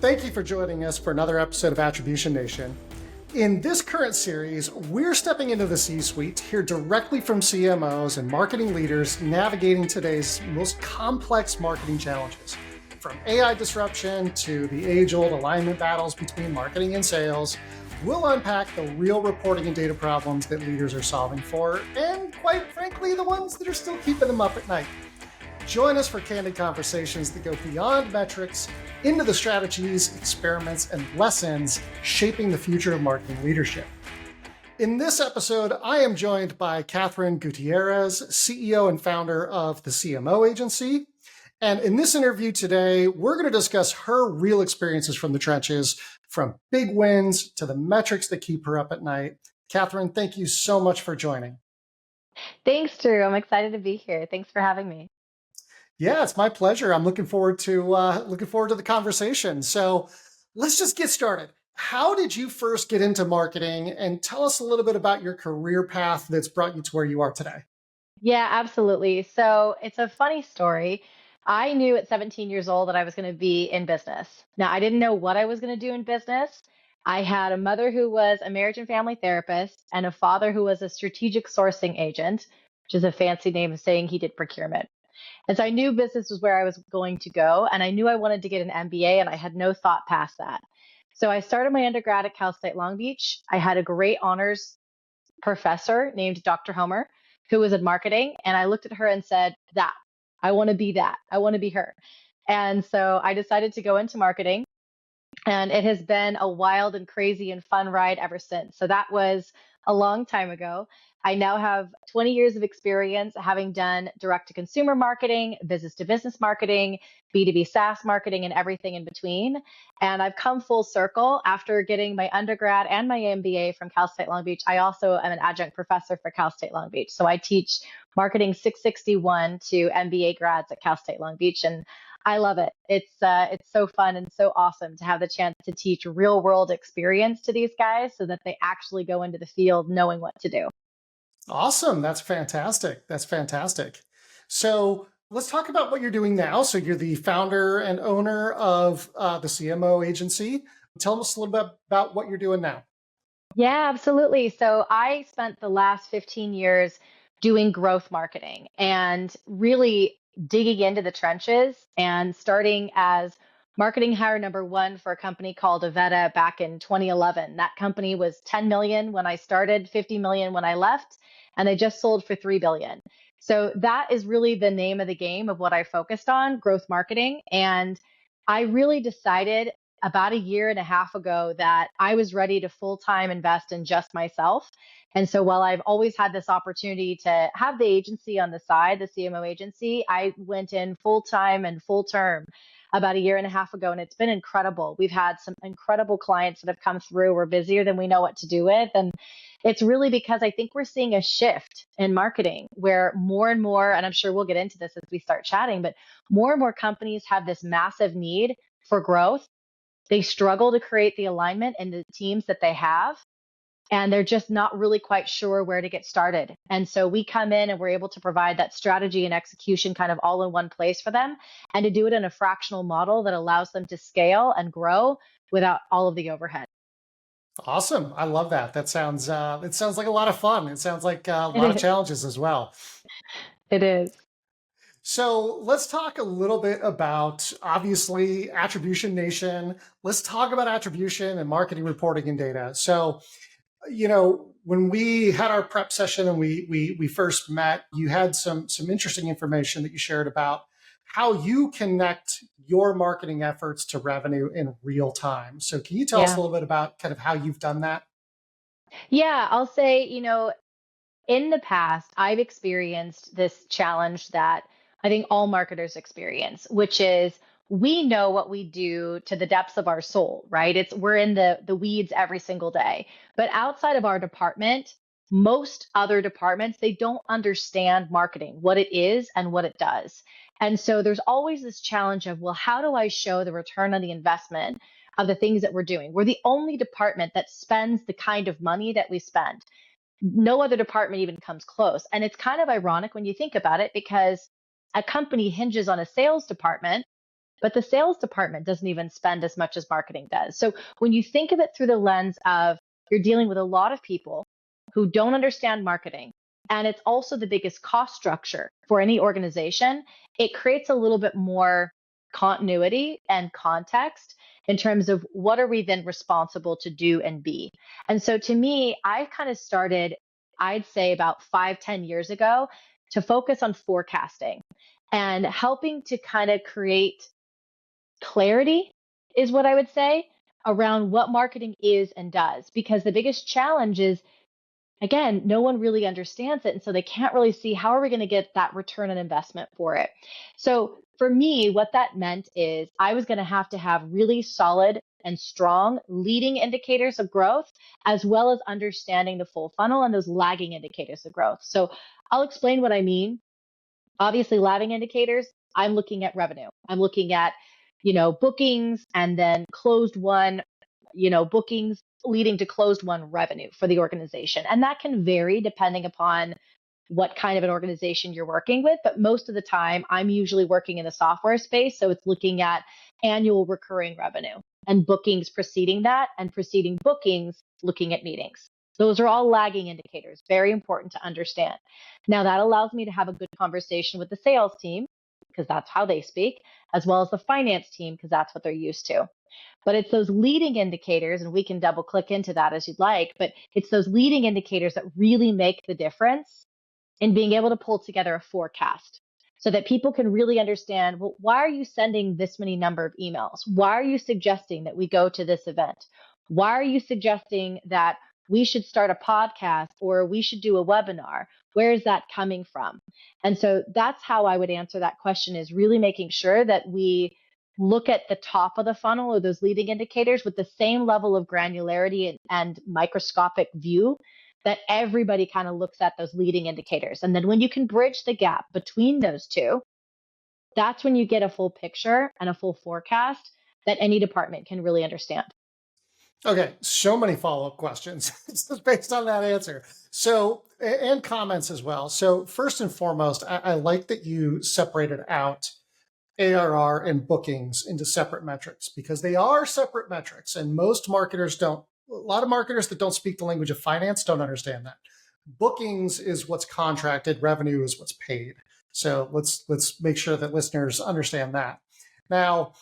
Thank you for joining us for another episode of Attribution Nation. In this current series, we're stepping into the C-suite to hear directly from CMOs and marketing leaders navigating today's most complex marketing challenges. From AI disruption to the age-old alignment battles between marketing and sales, we'll unpack the real reporting and data problems that leaders are solving for, and quite frankly, the ones that are still keeping them up at night. Join us for candid conversations that go beyond metrics into the strategies, experiments, and lessons shaping the future of marketing leadership. In this episode, I am joined by Catherine Gutierrez, CEO and founder of the CMO Agency. And in this interview today, we're going to discuss her real experiences from the trenches, from big wins to the metrics that keep her up at night. Catherine, thank you so much for joining. Thanks, Drew. I'm excited to be here. Thanks for having me. Yeah, it's my pleasure. I'm looking forward to the conversation. So let's just get started. How did you first get into marketing? And tell us a little bit about your career path that's brought you to where you are today. Yeah, absolutely. So it's a funny story. I knew at 17 years old that I was going to be in business. Now, I didn't know what I was going to do in business. I had a mother who was a marriage and family therapist and a father who was a strategic sourcing agent, which is a fancy name of saying he did procurement. And so I knew business was where I was going to go, and I knew I wanted to get an MBA, and I had no thought past that. So I started my undergrad at Cal State Long Beach. I had a great honors professor named Dr. Homer, who was in marketing, and I looked at her and said, I want to be that. I want to be her. And so I decided to go into marketing, and it has been a wild and crazy and fun ride ever since. So that was a long time ago. I now have 20 years of experience having done direct to consumer marketing, business to business marketing, B2B SaaS marketing, and everything in between. And I've come full circle after getting my undergrad and my MBA from Cal State Long Beach. I also am an adjunct professor for Cal State Long Beach. So I teach marketing 661 to MBA grads at Cal State Long Beach. And I love it. It's so fun and so awesome to have the chance to teach real world experience to these guys so that they actually go into the field knowing what to do. Awesome. That's fantastic. That's fantastic. So let's talk about what you're doing now. So you're the founder and owner of the CMO Agency. Tell us a little bit about what you're doing now. Yeah, absolutely. So I spent the last 15 years doing growth marketing and really digging into the trenches and starting as marketing hire number one for a company called Avetta back in 2011. That company was 10 million when I started, 50 million when I left, and they just sold for 3 billion. So that is really the name of the game of what I focused on, growth marketing. And I really decided about a year and a half ago that I was ready to full-time invest in just myself. And so while I've always had this opportunity to have the agency on the side, the CMO agency, I went in full-time and full term about a year and a half ago, and it's been incredible. We've had some incredible clients that have come through. We're busier than we know what to do with. And it's really because I think we're seeing a shift in marketing where more and more, and I'm sure we'll get into this as we start chatting, but more and more companies have this massive need for growth. They struggle to create the alignment in the teams that they have, and they're just not really quite sure where to get started. And so we come in and we're able to provide that strategy and execution kind of all in one place for them, and to do it in a fractional model that allows them to scale and grow without all of the overhead. Awesome. I love that. It sounds like a lot of fun. It sounds like a It lot of is. challenges as well. It is. So let's talk a little bit about, obviously, Attribution Nation. Let's talk about attribution and marketing reporting and data. So, when we had our prep session and we first met, you had some interesting information that you shared about how you connect your marketing efforts to revenue in real time. So can you tell us a Yeah. little bit about kind of how you've done that? Yeah. I'll say, in the past, I've experienced this challenge that I think all marketers experience, which is we know what we do to the depths of our soul, right? We're in the weeds every single day. But outside of our department, most other departments, they don't understand marketing, what it is and what it does. And so there's always this challenge of, well, how do I show the return on the investment of the things that we're doing? We're the only department that spends the kind of money that we spend. No other department even comes close. And it's kind of ironic when you think about it, because a company hinges on a sales department but the sales department doesn't even spend as much as marketing does. So when you think of it through the lens of you're dealing with a lot of people who don't understand marketing, and it's also the biggest cost structure for any organization, it creates a little bit more continuity and context in terms of what are we then responsible to do and be. And so to me, I kind of started, I'd say about 5-10 years ago, to focus on forecasting and helping to kind of create clarity is what I would say around what marketing is and does. Because the biggest challenge is, again, no one really understands it. And so they can't really see how are we going to get that return on investment for it. So for me, what that meant is I was going to have really solid and strong leading indicators of growth, as well as understanding the full funnel and those lagging indicators of growth. So I'll explain what I mean. Obviously, lagging indicators, I'm looking at revenue. I'm looking at, bookings and then closed won, bookings leading to closed won revenue for the organization. And that can vary depending upon what kind of an organization you're working with. But most of the time, I'm usually working in the software space. So it's looking at annual recurring revenue and bookings preceding that, and preceding bookings, looking at meetings. Those are all lagging indicators, very important to understand. Now, that allows me to have a good conversation with the sales team, because that's how they speak, as well as the finance team, because that's what they're used to. But it's those leading indicators, and we can double click into that as you'd like, but it's those leading indicators that really make the difference in being able to pull together a forecast so that people can really understand, well, why are you sending this many number of emails? Why are you suggesting that we go to this event? Why are you suggesting that we should start a podcast or we should do a webinar? Where is that coming from? And so that's how I would answer that question, is really making sure that we look at the top of the funnel or those leading indicators with the same level of granularity and microscopic view that everybody kind of looks at those leading indicators. And then when you can bridge the gap between those two, that's when you get a full picture and a full forecast that any department can really understand. Okay, so many follow-up questions just based on that answer. So, and comments as well. So first and foremost, I like that you separated out ARR and bookings into separate metrics, because they are separate metrics, and most marketers don't. A lot of marketers that don't speak the language of finance don't understand that. Bookings is what's contracted, revenue is what's paid. So let's make sure that listeners understand that. Now,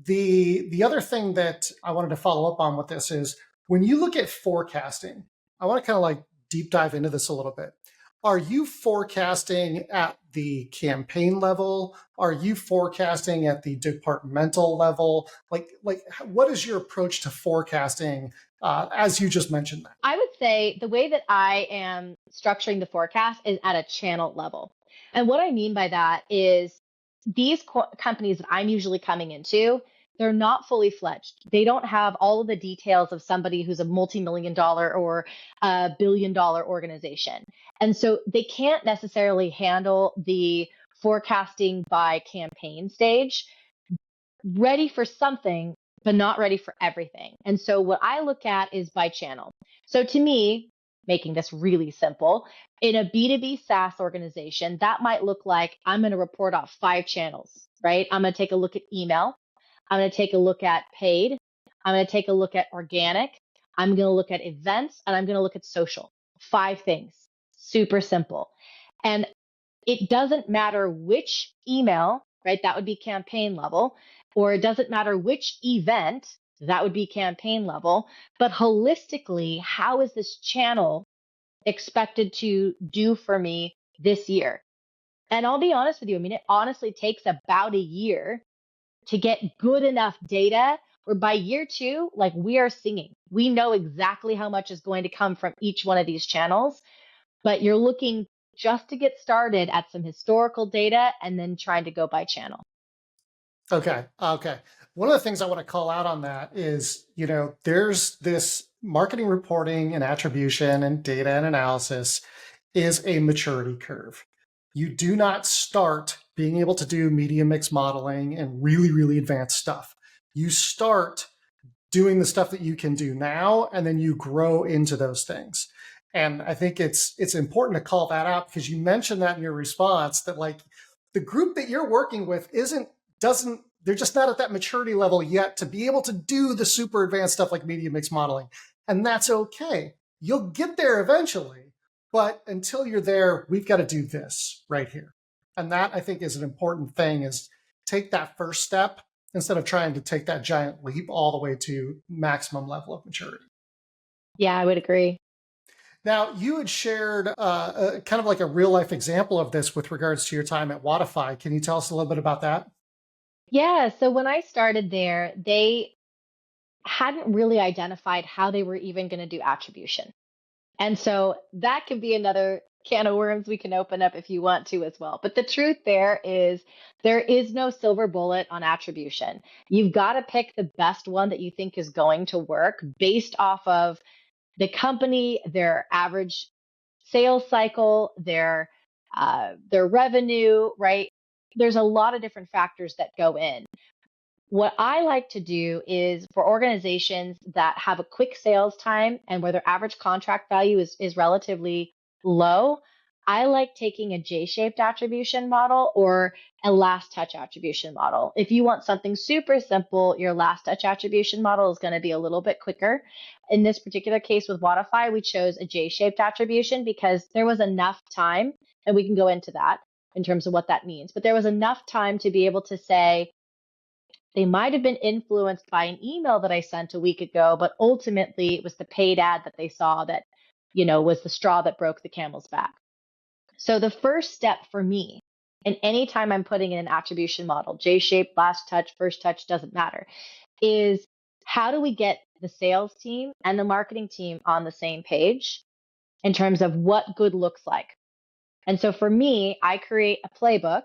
the other thing that I wanted to follow up on with this is, when you look at forecasting, I want to kind of like deep dive into this a little bit. Are you forecasting at the campaign level? Are you forecasting at the departmental level? Like what is your approach to forecasting, as you just mentioned that? I would say the way that I am structuring the forecast is at a channel level. And what I mean by that is these companies that I'm usually coming into, they're not fully fledged. They don't have all of the details of somebody who's a multi-million-dollar or a billion-dollar organization. And so they can't necessarily handle the forecasting by campaign stage, ready for something, but not ready for everything. And so what I look at is by channel. So to me, making this really simple, in a B2B SaaS organization, that might look like I'm going to report off 5 channels, right? I'm going to take a look at email. I'm going to take a look at paid. I'm going to take a look at organic. I'm going to look at events, and I'm going to look at social. 5 things. Super simple. And it doesn't matter which email, right? That would be campaign level, or it doesn't matter which event, that would be campaign level. But holistically, how is this channel expected to do for me this year? And I'll be honest with you, I mean, it honestly takes about a year to get good enough data where by year 2, like, we are singing. We know exactly how much is going to come from each one of these channels, but you're looking just to get started at some historical data and then trying to go by channel. Okay. One of the things I want to call out on that is, there's this marketing reporting and attribution and data and analysis is a maturity curve. You do not start being able to do media mix modeling and really, really advanced stuff. You start doing the stuff that you can do now, and then you grow into those things. And I think it's important to call that out, because you mentioned that in your response, that like the group that you're working with They're just not at that maturity level yet to be able to do the super advanced stuff like media mix modeling. And that's okay. You'll get there eventually, but until you're there, we've got to do this right here. And that, I think, is an important thing, is take that first step instead of trying to take that giant leap all the way to maximum level of maturity. Yeah, I would agree. Now, you had shared kind of like a real life example of this with regards to your time at Wattify. Can you tell us a little bit about that? Yeah, so when I started there, they hadn't really identified how they were even going to do attribution. And so that could be another can of worms we can open up if you want to as well. But the truth there is no silver bullet on attribution. You've got to pick the best one that you think is going to work based off of the company, their average sales cycle, their revenue, right? There's a lot of different factors that go in. What I like to do is for organizations that have a quick sales time and where their average contract value is relatively low, I like taking a J-shaped attribution model or a last touch attribution model. If you want something super simple, your last touch attribution model is going to be a little bit quicker. In this particular case with Wattify, we chose a J-shaped attribution because there was enough time, and we can go into that in terms of what that means, but there was enough time to be able to say, they might have been influenced by an email that I sent a week ago, but ultimately it was the paid ad that they saw that, was the straw that broke the camel's back. So the first step for me, and anytime I'm putting in an attribution model, J-shaped, last touch, first touch, doesn't matter, is how do we get the sales team and the marketing team on the same page in terms of what good looks like? And so for me, I create a playbook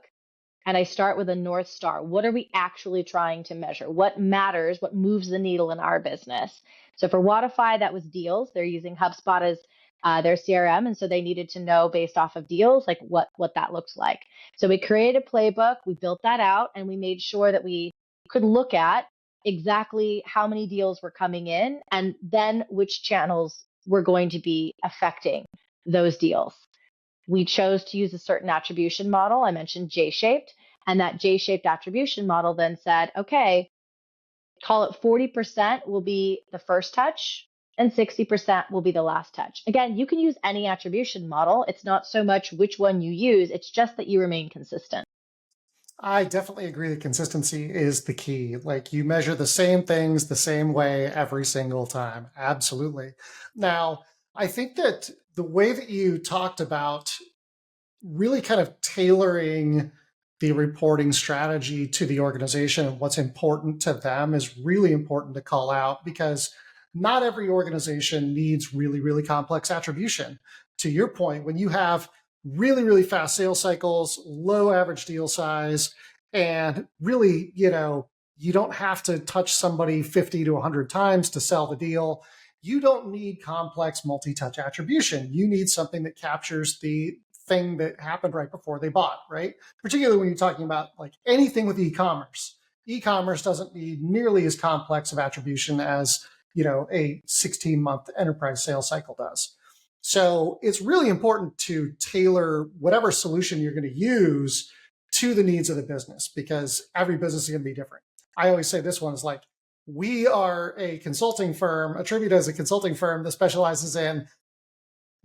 and I start with a North Star. What are we actually trying to measure? What matters? What moves the needle in our business? So for Wattify, that was deals. They're using HubSpot as their CRM. And so they needed to know based off of deals, like what that looks like. So we created a playbook, we built that out, and we made sure that we could look at exactly how many deals were coming in and then which channels were going to be affecting those deals. We chose to use a certain attribution model. I mentioned J-shaped, and that J-shaped attribution model then said, okay, call it 40% will be the first touch and 60% will be the last touch. Again, you can use any attribution model. It's not so much which one you use, it's just that you remain consistent. I definitely agree that consistency is the key. Like, you measure the same things the same way every single time. Absolutely. Now, I think that the way that you talked about really kind of tailoring the reporting strategy to the organization and what's important to them is really important to call out, because not every organization needs really, really complex attribution. To your point, when you have really, really fast sales cycles, low average deal size, and really, you don't have to touch somebody 50 to 100 times to sell the deal. You don't need complex multi-touch attribution. You need something that captures the thing that happened right before they bought, right? Particularly when you're talking about like anything with e-commerce. E-commerce doesn't need nearly as complex of attribution as, a 16-month enterprise sales cycle does. So it's really important to tailor whatever solution you're going to use to the needs of the business, because every business is going to be different. I always say this one is like, we are a consulting firm, Attribute as a consulting firm that specializes in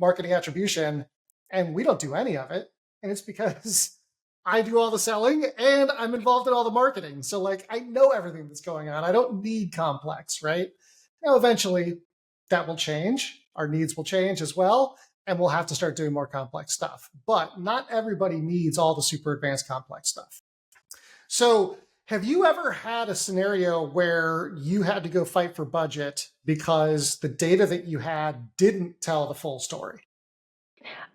marketing attribution, and we don't do any of it. And it's because I do all the selling and I'm involved in all the marketing. So like, I know everything that's going on. I don't need complex, right? Now, eventually that will change. Our needs will change as well. And we'll have to start doing more complex stuff. But not everybody needs all the super advanced complex stuff. So have you ever had a scenario where you had to go fight for budget because the data that you had didn't tell the full story?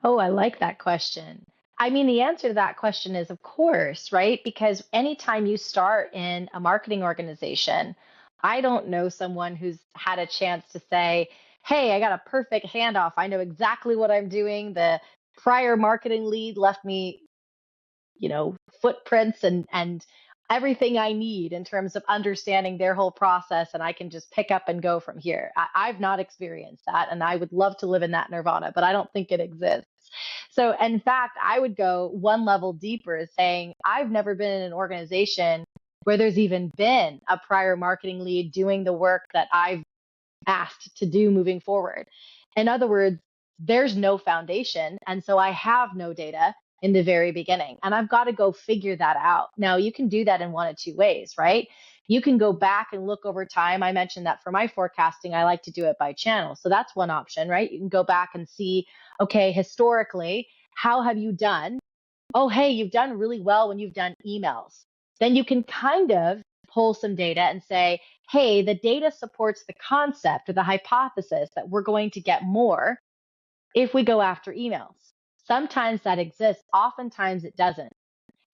Oh, I like that question. I mean, the answer to that question is of course, right? Because anytime you start in a marketing organization, I don't know someone who's had a chance to say, hey, I got a perfect handoff. I know exactly what I'm doing. The prior marketing lead left me, footprints and everything I need in terms of understanding their whole process, and I can just pick up and go from here. I've not experienced that, and I would love to live in that nirvana, but I don't think it exists. So, in fact, I would go one level deeper, saying I've never been in an organization where there's even been a prior marketing lead doing the work that I've asked to do moving forward. In other words, there's no foundation. And so I have no data in the very beginning. And I've got to go figure that out. Now, you can do that in one of two ways, right? You can go back and look over time. I mentioned that for my forecasting, I like to do it by channel. So that's one option, right? You can go back and see, okay, historically, how have you done? Oh, hey, you've done really well when you've done emails. Then you can kind of pull some data and say, hey, the data supports the concept or the hypothesis that we're going to get more if we go after emails. Sometimes that exists, oftentimes it doesn't.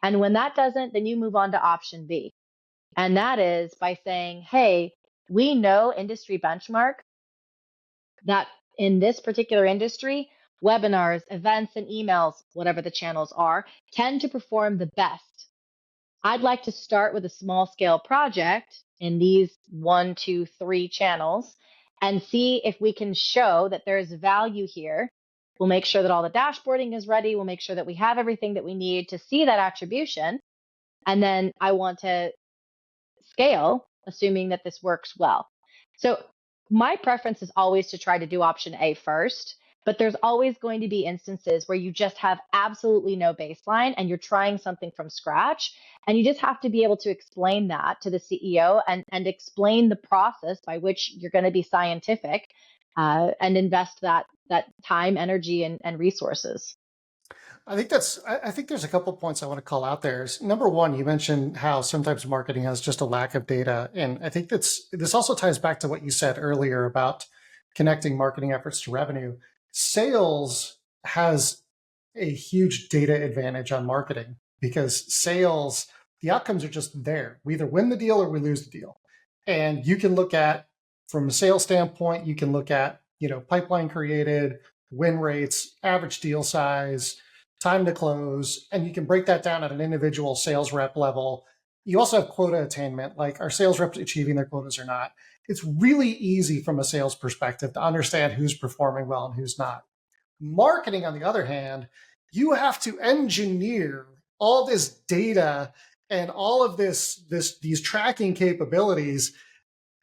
And when that doesn't, then you move on to option B. And that is by saying, hey, we know industry benchmark that in this particular industry, webinars, events, and emails, whatever the channels are, tend to perform the best. I'd like to start with a small scale project in these 1, 2, 3 channels and see if we can show that there's value here. We'll make sure that all the dashboarding is ready. We'll make sure that we have everything that we need to see that attribution. And then I want to scale, assuming that this works well. So my preference is always to try to do option A first, but there's always going to be instances where you just have absolutely no baseline and you're trying something from scratch. And you just have to be able to explain that to the CEO and explain the process by which you're going to be scientific and invest that time, energy, and resources. I think there's a couple points I want to call out there. Number one, you mentioned how sometimes marketing has just a lack of data. And I think this also ties back to what you said earlier about connecting marketing efforts to revenue. Sales has a huge data advantage on marketing because sales, the outcomes are just there. We either win the deal or we lose the deal. And you can look at, from a sales standpoint, you can look at, pipeline created, win rates, average deal size, time to close, and you can break that down at an individual sales rep level. You also have quota attainment, like are sales reps achieving their quotas or not? It's really easy from a sales perspective to understand who's performing well and who's not. Marketing, on the other hand, you have to engineer all this data and all of these tracking capabilities.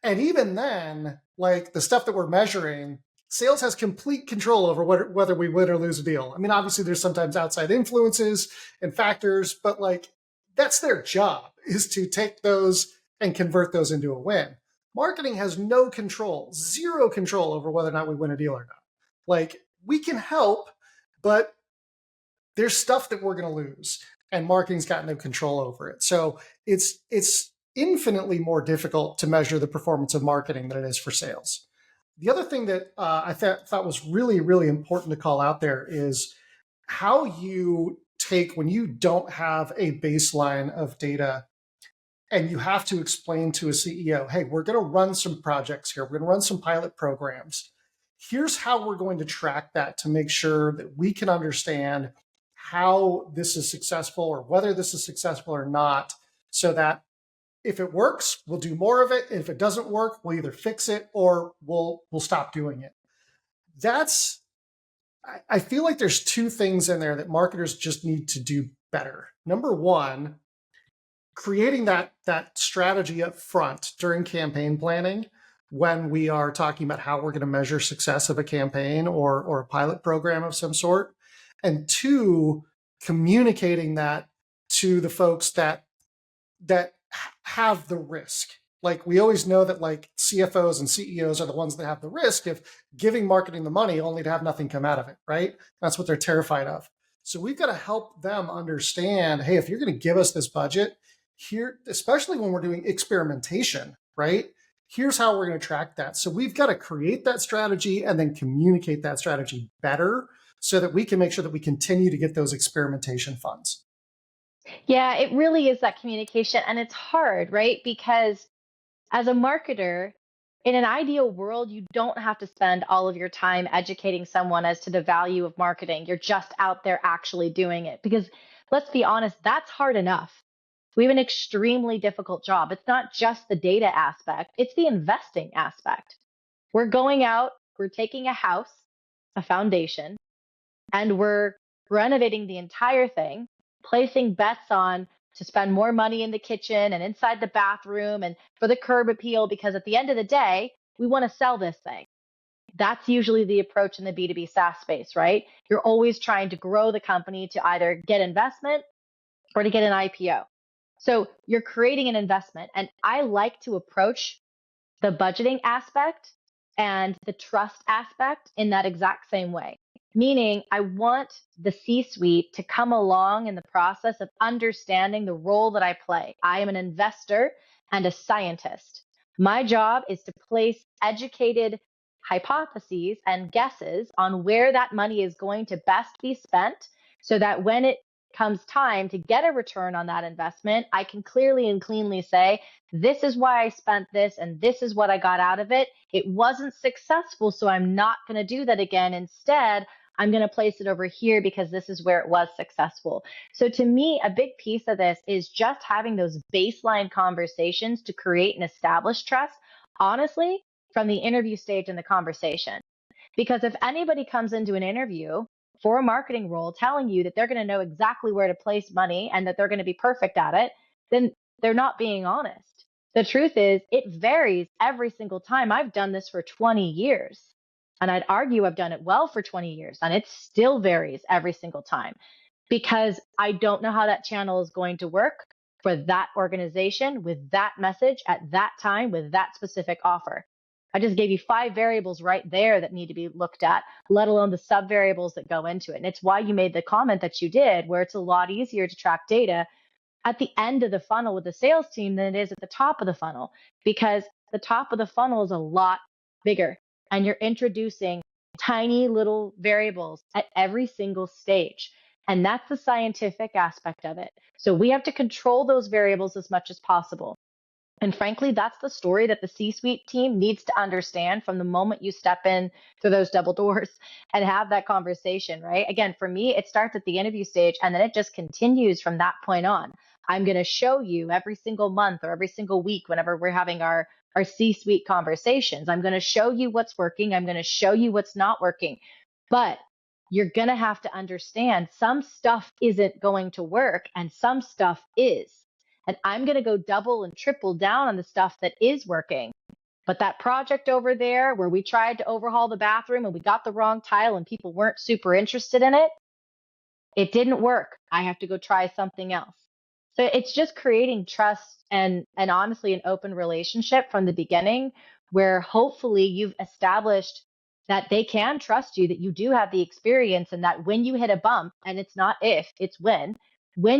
And even then, like the stuff that we're measuring, sales has complete control over whether we win or lose a deal. I mean, obviously there's sometimes outside influences and factors, but like that's their job, is to take those and convert those into a win. Marketing has no control, zero control over whether or not we win a deal or not. Like we can help, but there's stuff that we're going to lose, and marketing's got no control over it. So it's infinitely more difficult to measure the performance of marketing than it is for sales. The other thing that I thought was really, really important to call out there is how you take, when you don't have a baseline of data and you have to explain to a CEO, hey, we're going to run some projects here. We're going to run some pilot programs. Here's how we're going to track that to make sure that we can understand how this is successful or whether this is successful or not, so that if it works, we'll do more of it. If it doesn't work, we'll either fix it or we'll stop doing it. I feel like there's two things in there that marketers just need to do better. Number one, creating that strategy up front during campaign planning when we are talking about how we're going to measure success of a campaign or a pilot program of some sort. And two, communicating that to the folks that have the risk. Like we always know that like CFOs and CEOs are the ones that have the risk of giving marketing the money only to have nothing come out of it, right? That's what they're terrified of. So we've got to help them understand, hey, if you're going to give us this budget here, especially when we're doing experimentation, right? Here's how we're going to track that. So we've got to create that strategy and then communicate that strategy better so that we can make sure that we continue to get those experimentation funds. Yeah, it really is that communication. And it's hard, right? Because as a marketer, in an ideal world, you don't have to spend all of your time educating someone as to the value of marketing. You're just out there actually doing it. Because let's be honest, that's hard enough. We have an extremely difficult job. It's not just the data aspect, it's the investing aspect. We're going out, we're taking a house, a foundation, and we're renovating the entire thing, placing bets on to spend more money in the kitchen and inside the bathroom and for the curb appeal, because at the end of the day, we want to sell this thing. That's usually the approach in the B2B SaaS space, right? You're always trying to grow the company to either get investment or to get an IPO. So you're creating an investment. And I like to approach the budgeting aspect and the trust aspect in that exact same way. Meaning, I want the C-suite to come along in the process of understanding the role that I play. I am an investor and a scientist. My job is to place educated hypotheses and guesses on where that money is going to best be spent so that when it comes time to get a return on that investment, I can clearly and cleanly say, this is why I spent this and this is what I got out of it. It wasn't successful, so I'm not going to do that again. Instead, I'm going to place it over here because this is where it was successful. So to me, a big piece of this is just having those baseline conversations to create and establish trust, honestly, from the interview stage in the conversation. Because if anybody comes into an interview for a marketing role telling you that they're going to know exactly where to place money and that they're going to be perfect at it, then they're not being honest. The truth is, it varies every single time. I've done this for 20 years, and I'd argue I've done it well for 20 years, and it still varies every single time because I don't know how that channel is going to work for that organization with that message at that time with that specific offer. I just gave you 5 variables right there that need to be looked at, let alone the sub variables that go into it. And it's why you made the comment that you did, where it's a lot easier to track data at the end of the funnel with the sales team than it is at the top of the funnel, because the top of the funnel is a lot bigger and you're introducing tiny little variables at every single stage. And that's the scientific aspect of it. So we have to control those variables as much as possible. And frankly, that's the story that the C-suite team needs to understand from the moment you step in through those double doors and have that conversation, right? Again, for me, it starts at the interview stage and then it just continues from that point on. I'm going to show you every single month or every single week whenever we're having our C-suite conversations. I'm going to show you what's working. I'm going to show you what's not working. But you're going to have to understand some stuff isn't going to work and some stuff is. And I'm going to go double and triple down on the stuff that is working. But that project over there where we tried to overhaul the bathroom and we got the wrong tile and people weren't super interested in it, it didn't work. I have to go try something else. So it's just creating trust and honestly an open relationship from the beginning where hopefully you've established that they can trust you, that you do have the experience, and that when you hit a bump, and it's not if, it's when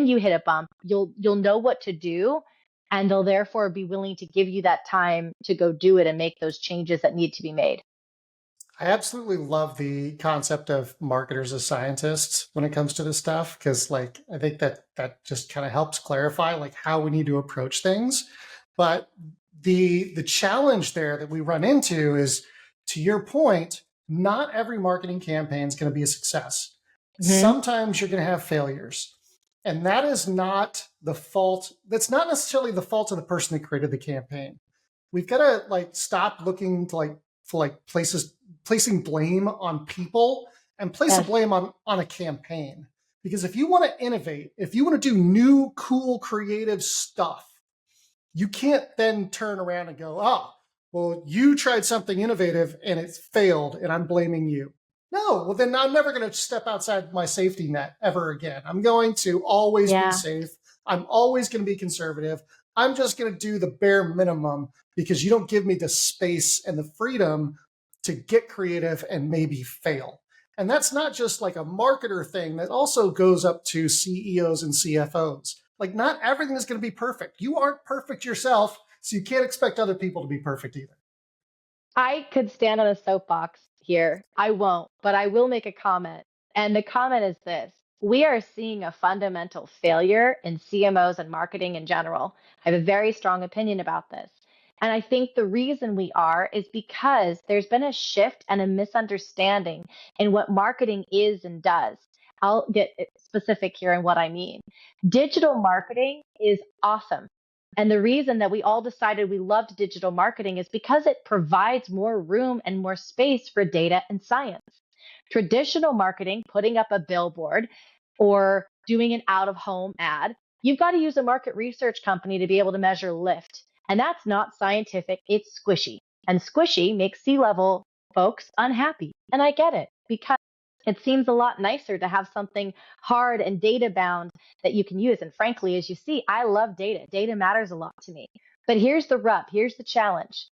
you hit a bump, you'll know what to do, and they'll therefore be willing to give you that time to go do it and make those changes that need to be made. I absolutely love the concept of marketers as scientists when it comes to this stuff, because I think that just kind of helps clarify how we need to approach things. But the challenge there that we run into is, to your point, not every marketing campaign is going to be a success. Mm-hmm. Sometimes you're going to have failures. And that is not the fault. That's not necessarily the fault of the person that created the campaign. We've got to stop looking to placing blame on people and place a blame on a campaign. Because if you want to innovate, if you want to do new, cool, creative stuff, you can't then turn around and go, oh, well, you tried something innovative and it failed and I'm blaming you. No, well, then I'm never going to step outside my safety net ever again. I'm going to always be safe. I'm always going to be conservative. I'm just going to do the bare minimum because you don't give me the space and the freedom to get creative and maybe fail. And that's not just a marketer thing. That also goes up to CEOs and CFOs. Not everything is going to be perfect. You aren't perfect yourself, so you can't expect other people to be perfect either. I could stand on a soapbox here. I won't, but I will make a comment. And the comment is this: we are seeing a fundamental failure in CMOs and marketing in general. I have a very strong opinion about this. And I think the reason we are is because there's been a shift and a misunderstanding in what marketing is and does. I'll get specific here in what I mean. Digital marketing is awesome. And the reason that we all decided we loved digital marketing is because it provides more room and more space for data and science. Traditional marketing, putting up a billboard or doing an out-of-home ad, You've got to use a market research company to be able to measure lift. And that's not scientific, it's squishy. And squishy makes C-level folks unhappy. And I get it because it seems a lot nicer to have something hard and data bound that you can use. And frankly, as you see, I love data. Data matters a lot to me. But here's the rub, here's the challenge.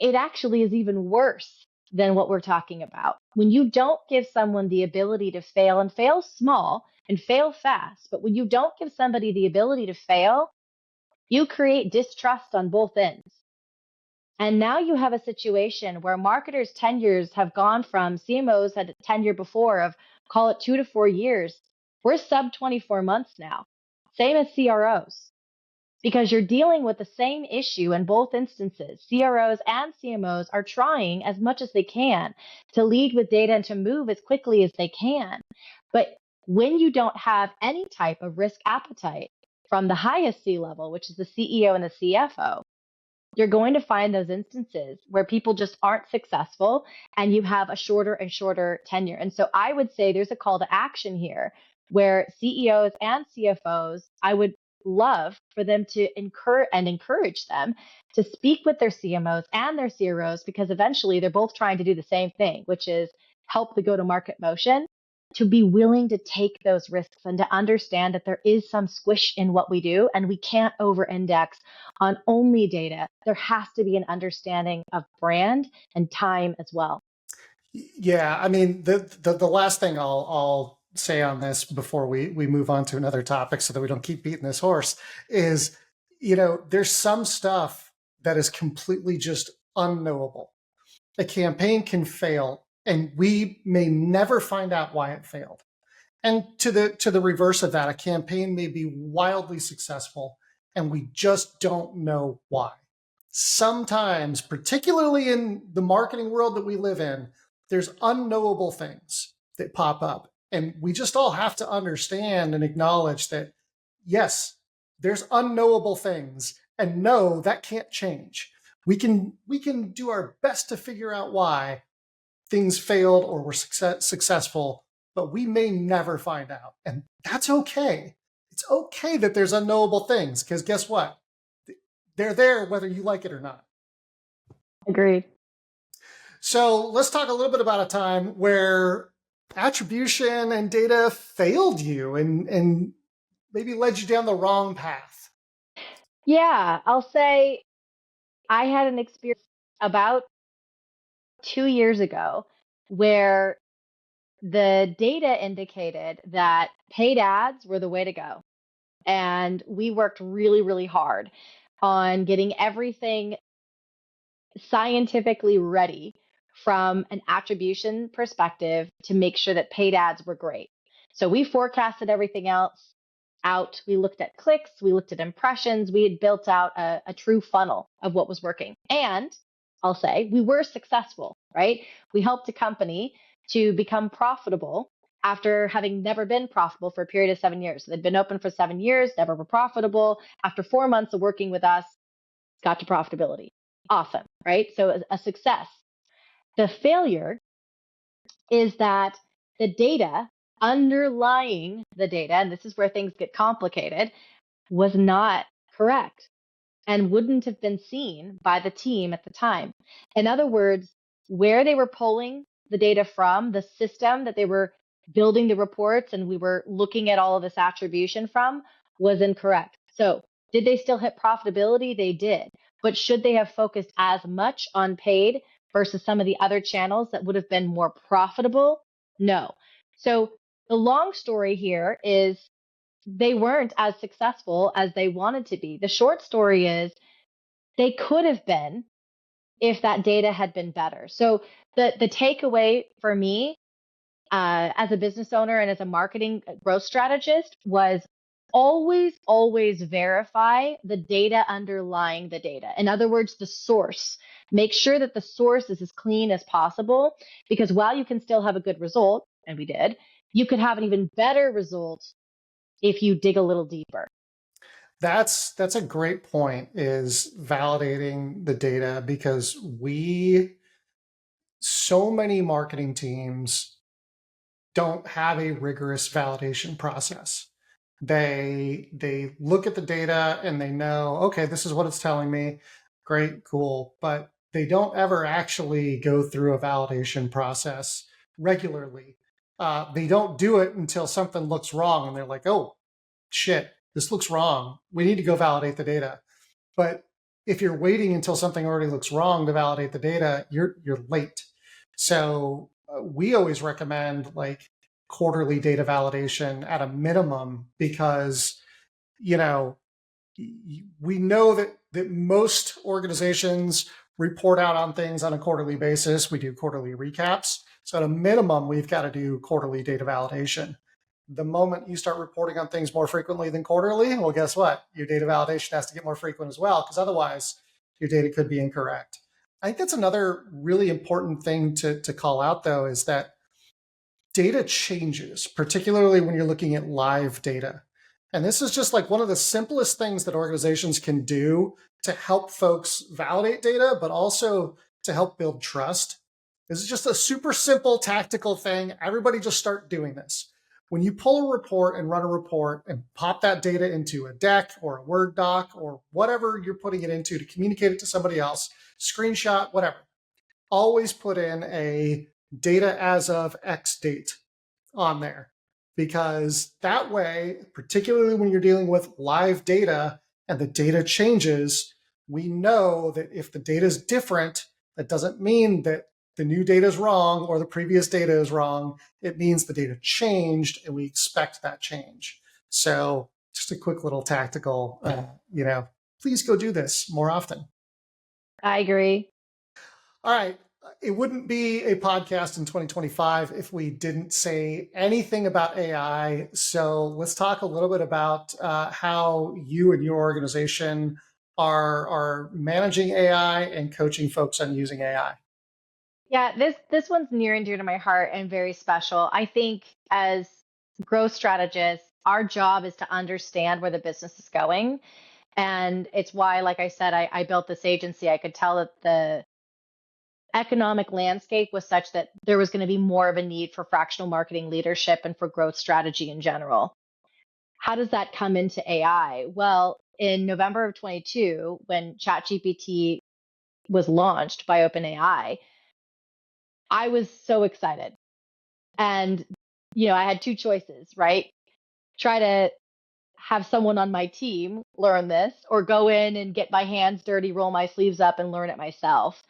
It actually is even worse than what we're talking about. When you don't give someone the ability to fail and fail small and fail fast, but when you don't give somebody the ability to fail, you create distrust on both ends. And now you have a situation where marketers' tenures have gone from CMOs had a tenure before of call it 2 to 4 years. We're sub 24 months now. Same as CROs because you're dealing with the same issue in both instances. CROs and CMOs are trying as much as they can to lead with data and to move as quickly as they can. But when you don't have any type of risk appetite from the highest C level, which is the CEO and the CFO, you're going to find those instances where people just aren't successful and you have a shorter and shorter tenure. And so I would say there's a call to action here where CEOs and CFOs, I would love for them to encourage them to speak with their CMOs and their CROs because eventually they're both trying to do the same thing, which is help the go-to-market motion, to be willing to take those risks and to understand that there is some squish in what we do and we can't over-index on only data. There has to be an understanding of brand and time as well. Yeah, I mean, the last thing I'll say on this before we move on to another topic so that we don't keep beating this horse is, there's some stuff that is completely just unknowable. A campaign can fail and we may never find out why it failed. And to the reverse of that, a campaign may be wildly successful and we just don't know why. Sometimes, particularly in the marketing world that we live in, there's unknowable things that pop up. And we just all have to understand and acknowledge that, yes, there's unknowable things. And no, that can't change. We can do our best to figure out why things failed or were successful, but we may never find out. And that's okay. It's okay that there's unknowable things because guess what? They're there whether you like it or not. Agreed. So let's talk a little bit about a time where attribution and data failed you and maybe led you down the wrong path. Yeah, I'll say I had an experience about 2 years ago where the data indicated that paid ads were the way to go. And we worked really, really hard on getting everything scientifically ready from an attribution perspective to make sure that paid ads were great. So we forecasted everything else out. We looked at clicks, we looked at impressions. We had built out a true funnel of what was working. And I'll say we were successful, right? We helped a company to become profitable after having never been profitable for a period of 7 years. They'd been open for 7 years, never were profitable. After 4 months of working with us, got to profitability. Awesome, right? So a success. The failure is that the data underlying the data, and this is where things get complicated, was not correct and wouldn't have been seen by the team at the time. In other words, where they were pulling the data from, the system that they were building the reports and we were looking at all of this attribution from was incorrect. So did they still hit profitability? They did. But should they have focused as much on paid versus some of the other channels that would have been more profitable? No. So the long story here is they weren't as successful as they wanted to be. The short story is they could have been if that data had been better. So the takeaway for me as a business owner and as a marketing growth strategist was always verify the data underlying the data. In other words, the source. Make sure that the source is as clean as possible because while you can still have a good result, and we did, you could have an even better result if you dig a little deeper. That's a great point, is validating the data, because so many marketing teams don't have a rigorous validation process. They look at the data and they know, okay, this is what it's telling me. Great, cool. But they don't ever actually go through a validation process regularly. They don't do it until something looks wrong and they're like, oh, shit, this looks wrong. We need to go validate the data. But if you're waiting until something already looks wrong to validate the data, you're late. So we always recommend like quarterly data validation at a minimum because you know we know that most organizations report out on things on a quarterly basis. We do quarterly recaps. So at a minimum, we've got to do quarterly data validation. The moment you start reporting on things more frequently than quarterly, well, guess what? Your data validation has to get more frequent as well, because otherwise your data could be incorrect. I think that's another really important thing to call out, though, is that data changes, particularly when you're looking at live data. And this is just like one of the simplest things that organizations can do to help folks validate data, but also to help build trust. This is just a super simple tactical thing. Everybody just start doing this. When you pull a report and run a report and pop that data into a deck or a Word doc or whatever you're putting it into to communicate it to somebody else, screenshot, whatever, always put in a data as of X date on there, because that way, particularly when you're dealing with live data and the data changes, we know that if the data is different, that doesn't mean that the new data is wrong or the previous data is wrong. It means the data changed and we expect that change. So just a quick little tactical, please go do this more often. I agree. All right. It wouldn't be a podcast in 2025 if we didn't say anything about AI. So let's talk a little bit about how you and your organization are managing AI and coaching folks on using AI. Yeah, this one's near and dear to my heart and very special. I think as growth strategists, our job is to understand where the business is going. And it's why, like I said, I built this agency. I could tell that the economic landscape was such that there was going to be more of a need for fractional marketing leadership and for growth strategy in general. How does that come into AI? Well, in November of 22, when ChatGPT was launched by OpenAI, I was so excited. And, I had two choices, right? Try to have someone on my team learn this or go in and get my hands dirty, roll my sleeves up and learn it myself.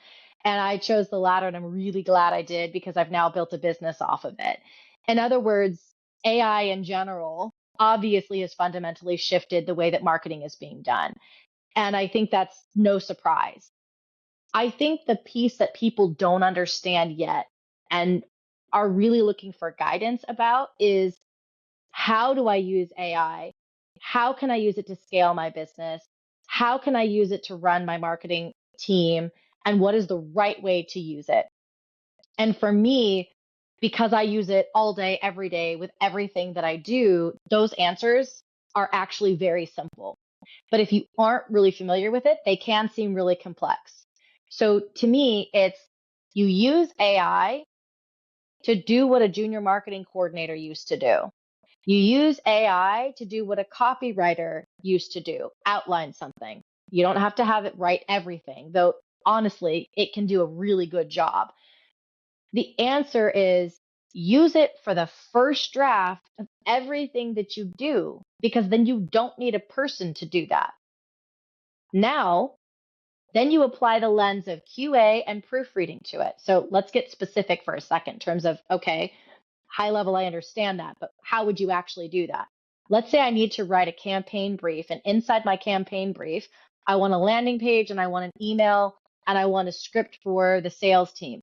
And I chose the latter, and I'm really glad I did because I've now built a business off of it. In other words, AI in general obviously has fundamentally shifted the way that marketing is being done. And I think that's no surprise. I think the piece that people don't understand yet and are really looking for guidance about is, how do I use AI? How can I use it to scale my business? How can I use it to run my marketing team? And what is the right way to use it? And for me, because I use it all day, every day with everything that I do, those answers are actually very simple. But if you aren't really familiar with it, they can seem really complex. So to me, it's, you use AI to do what a junior marketing coordinator used to do. You use AI to do what a copywriter used to do, outline something. You don't have to have it write everything, though honestly, it can do a really good job. The answer is, use it for the first draft of everything that you do, because then you don't need a person to do that. Now, then you apply the lens of QA and proofreading to it. So let's get specific for a second in terms of, okay, high level, I understand that, but how would you actually do that? Let's say I need to write a campaign brief, and inside my campaign brief, I want a landing page and I want an email and I want a script for the sales team.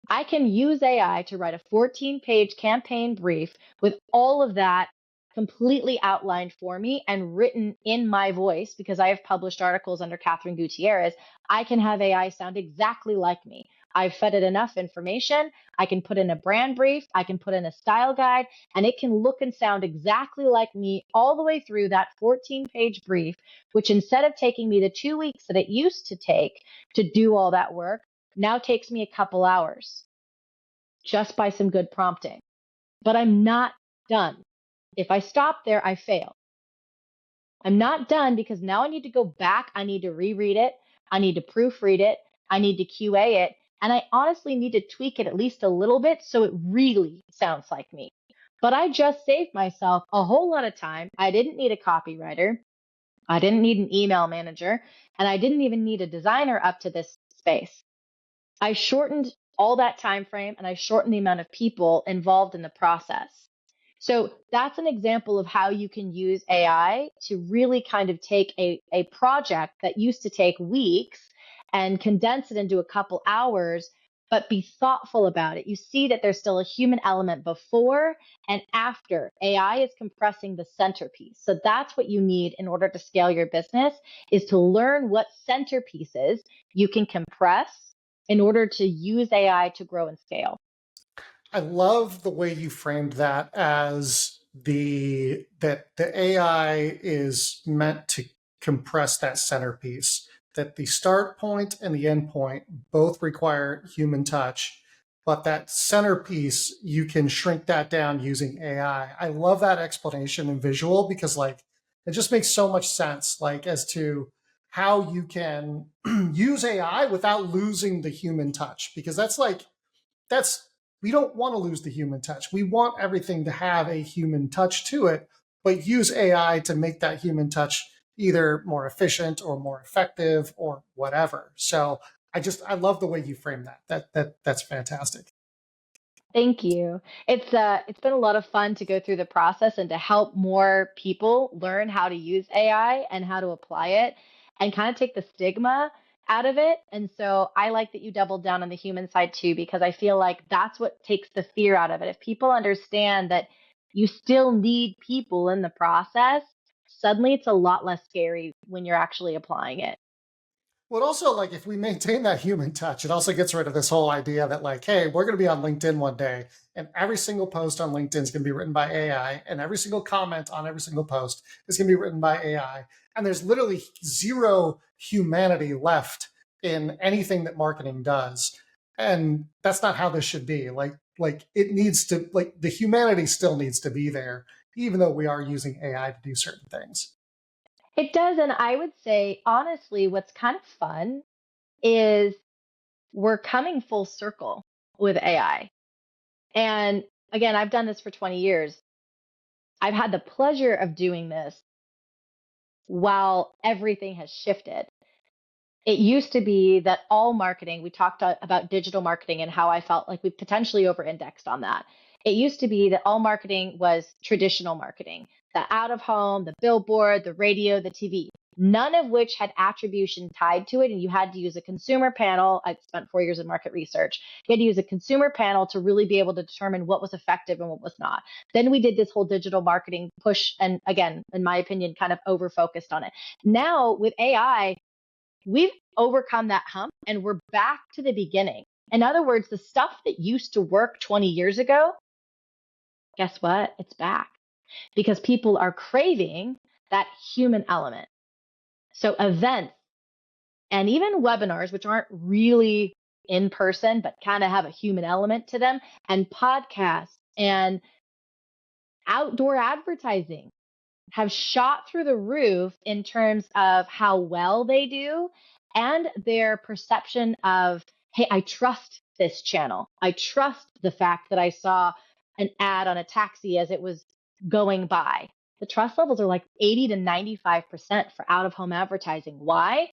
I can use AI to write a 14-page campaign brief with all of that completely outlined for me and written in my voice, because I have published articles under Catherine Gutierrez. I can have AI sound exactly like me. I've fed it enough information. I can put in a brand brief. I can put in a style guide, and it can look and sound exactly like me all the way through that 14-page brief, which instead of taking me the 2 weeks that it used to take to do all that work, now takes me a couple hours just by some good prompting. But I'm not done. If I stop there, I fail. I'm not done because now I need to go back. I need to reread it. I need to proofread it. I need to QA it. And I honestly need to tweak it at least a little bit so it really sounds like me. But I just saved myself a whole lot of time. I didn't need a copywriter. I didn't need an email manager. And I didn't even need a designer up to this space. I shortened all that time frame and I shortened the amount of people involved in the process. So that's an example of how you can use AI to really kind of take a project that used to take weeks and condense it into a couple hours, but be thoughtful about it. You see that there's still a human element before and after. AI is compressing the centerpiece. So that's what you need in order to scale your business, is to learn what centerpieces you can compress in order to use AI to grow and scale. I love the way you framed that as the AI is meant to compress that centerpiece, that the start point and the end point both require human touch, but that centerpiece, you can shrink that down using AI. I love that explanation and visual because like it just makes so much sense, like as to how you can use AI without losing the human touch, because that's we don't want to lose the human touch. We want everything to have a human touch to it, but use AI to make that human touch either more efficient or more effective or whatever. So I love the way you frame that. That's fantastic. Thank you. It's been a lot of fun to go through the process and to help more people learn how to use AI and how to apply it and kind of take the stigma out of it. And so I like that you doubled down on the human side too, because I feel like that's what takes the fear out of it. If people understand that you still need people in the process, suddenly it's a lot less scary when you're actually applying it. Well, also, like, if we maintain that human touch, it also gets rid of this whole idea that, like, hey, we're going to be on LinkedIn one day, and every single post on LinkedIn is going to be written by AI, and every single comment on every single post is going to be written by AI. And there's literally zero humanity left in anything that marketing does. And that's not how this should be. Like it needs to, like, the humanity still needs to be there, even though we are using AI to do certain things. It does. And I would say, honestly, what's kind of fun is we're coming full circle with AI. And again, I've done this for 20 years. I've had the pleasure of doing this while everything has shifted. It used to be that all marketing, we talked about digital marketing and how I felt like we potentially over indexed on that. It used to be that all marketing was traditional marketing, the out of home, the billboard, the radio, the TV, none of which had attribution tied to it. And you had to use a consumer panel. I spent 4 years in market research. You had to use a consumer panel to really be able to determine what was effective and what was not. Then we did this whole digital marketing push. And again, in my opinion, kind of over focused on it. Now with AI, we've overcome that hump and we're back to the beginning. In other words, the stuff that used to work 20 years ago, guess what? It's back because people are craving that human element. So events and even webinars, which aren't really in person, but kind of have a human element to them, and podcasts and outdoor advertising have shot through the roof in terms of how well they do and their perception of, hey, I trust this channel. I trust the fact that I saw an ad on a taxi as it was going by. The trust levels are like 80 to 95% for out of home advertising. Why?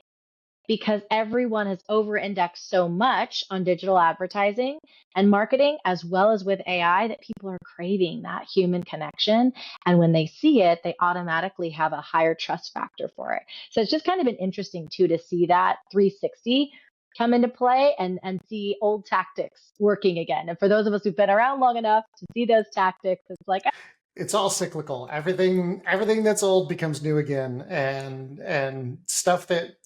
Because everyone has over-indexed so much on digital advertising and marketing, as well as with AI, that people are craving that human connection. And when they see it, they automatically have a higher trust factor for it. So it's just kind of been interesting too to see that 360 come into play and see old tactics working again. And for those of us who've been around long enough to see those tactics, it's like, It's all cyclical. Everything that's old becomes new again, and stuff that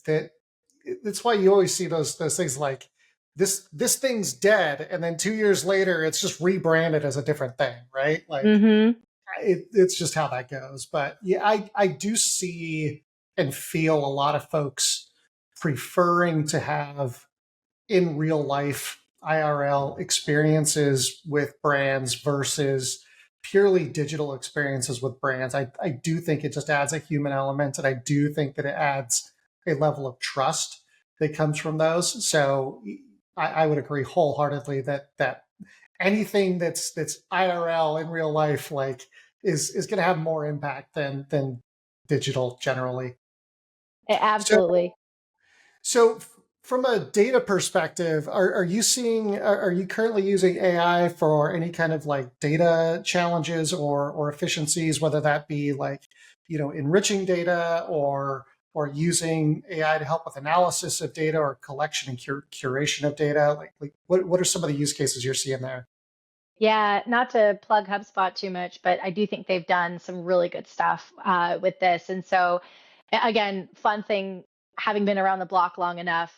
that's why you always see those things like this thing's dead, and then 2 years later it's just rebranded as a different thing, right? Like mm-hmm. it's just how that goes. But yeah, I do see and feel a lot of folks preferring to have in real life IRL experiences with brands versus purely digital experiences with brands. I do think it just adds a human element, and I do think that it adds a level of trust that comes from those. So I would agree wholeheartedly that anything that's IRL in real life, like, is going to have more impact than digital generally. So Absolutely. so from a data perspective, are you seeing, are you currently using AI for any kind of like data challenges or efficiencies, whether that be like, enriching data or using AI to help with analysis of data or collection and curation of data? Like what are some of the use cases you're seeing there? Yeah, not to plug HubSpot too much, but I do think they've done some really good stuff with this. And so, again, fun thing, having been around the block long enough,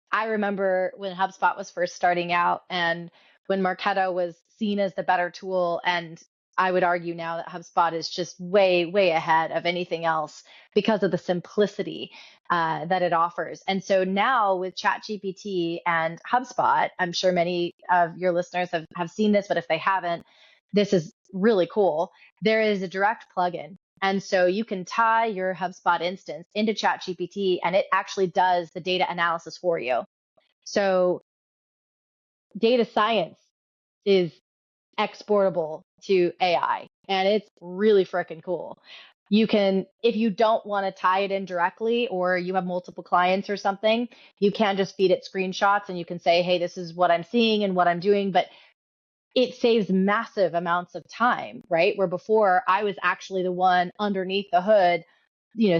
I remember when HubSpot was first starting out and when Marketo was seen as the better tool. And I would argue now that HubSpot is just way, way ahead of anything else because of the simplicity that it offers. And so now with ChatGPT and HubSpot, I'm sure many of your listeners have seen this, but if they haven't, this is really cool. There is a direct plugin. And so you can tie your HubSpot instance into ChatGPT and it actually does the data analysis for you. So data science is exportable to AI and it's really freaking cool. You can, if you don't want to tie it in directly or you have multiple clients or something, you can just feed it screenshots and you can say, hey, this is what I'm seeing and what I'm doing. But it saves massive amounts of time, right? Where before I was actually the one underneath the hood,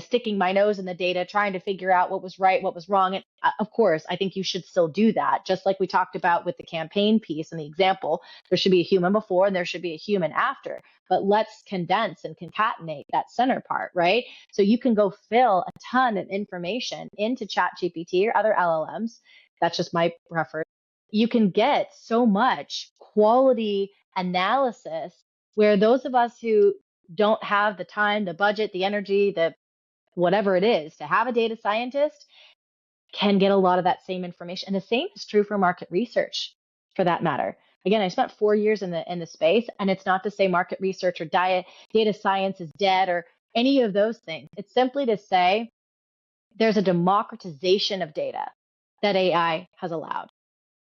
sticking my nose in the data, trying to figure out what was right, what was wrong. And of course, I think you should still do that. Just like we talked about with the campaign piece and the example, there should be a human before and there should be a human after. But let's condense and concatenate that center part, right? So you can go fill a ton of information into ChatGPT or other LLMs. That's just my preference. You can get so much quality analysis where those of us who don't have the time, the budget, the energy, the whatever it is to have a data scientist can get a lot of that same information. And the same is true for market research for that matter. Again, I spent 4 years in the space, and it's not to say market research or data science is dead or any of those things. It's simply to say there's a democratization of data that AI has allowed.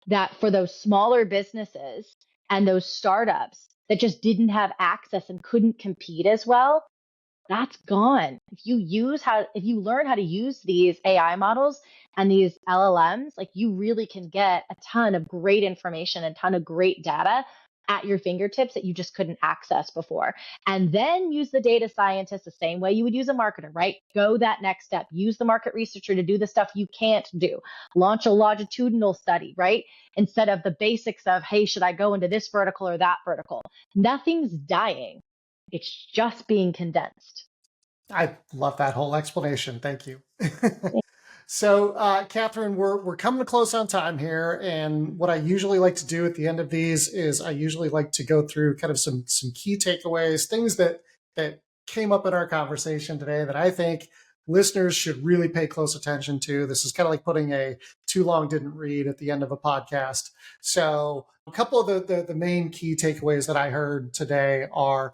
That for those smaller businesses and those startups that just didn't have access and couldn't compete as well, that's gone. If you learn how to use these AI models and these LLMs, like you really can get a ton of great information and a ton of great data at your fingertips that you just couldn't access before. And then use the data scientist the same way you would use a marketer, right? Go that next step. Use the market researcher to do the stuff you can't do. Launch a longitudinal study, right? Instead of the basics of, hey, should I go into this vertical or that vertical? Nothing's dying. It's just being condensed. I love that whole explanation. Thank you. So, Catherine, we're coming to close on time here, and what I usually like to do at the end of these is I usually like to go through kind of some key takeaways, things that came up in our conversation today that I think listeners should really pay close attention to. This is kind of like putting a too long didn't read at the end of a podcast. So, a couple of the main key takeaways that I heard today are,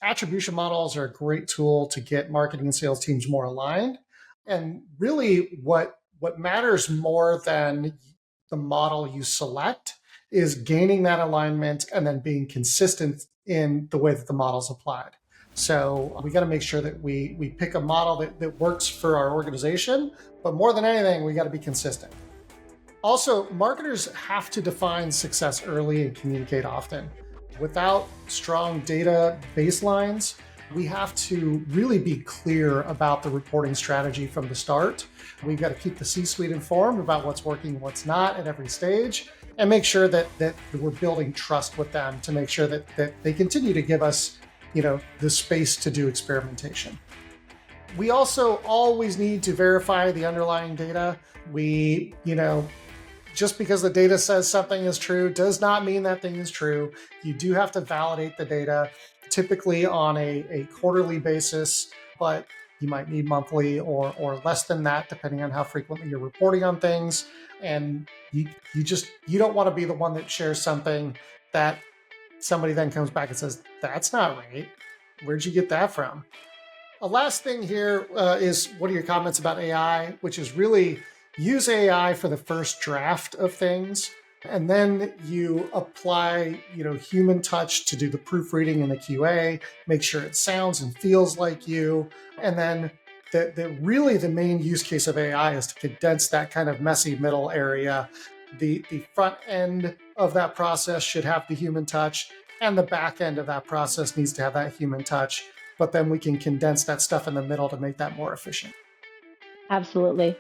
attribution models are a great tool to get marketing and sales teams more aligned. And really what matters more than the model you select is gaining that alignment and then being consistent in the way that the model's applied. So we got to make sure that we pick a model that works for our organization, but more than anything, we got to be consistent. Also, marketers have to define success early and communicate often. Without strong data baselines, we have to really be clear about the reporting strategy from the start. We've got to keep the C-suite informed about what's working and what's not at every stage, and make sure that we're building trust with them to make sure that they continue to give us, the space to do experimentation. We also always need to verify the underlying data. Just because the data says something is true does not mean that thing is true. You do have to validate the data, typically on a quarterly basis, but you might need monthly or less than that, depending on how frequently you're reporting on things. And you don't want to be the one that shares something that somebody then comes back and says, that's not right. Where'd you get that from? A last thing here is what are your comments about AI, which is really use AI for the first draft of things. And then you apply, human touch to do the proofreading and the QA, make sure it sounds and feels like you. And then really the main use case of AI is to condense that kind of messy middle area. The front end of that process should have the human touch, and the back end of that process needs to have that human touch. But then we can condense that stuff in the middle to make that more efficient. Absolutely.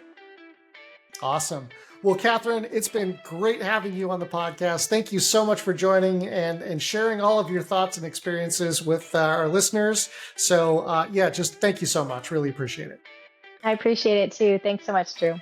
Awesome. Well, Catherine, it's been great having you on the podcast. Thank you so much for joining and sharing all of your thoughts and experiences with our listeners. So just thank you so much. Really appreciate it. I appreciate it too. Thanks so much, Drew.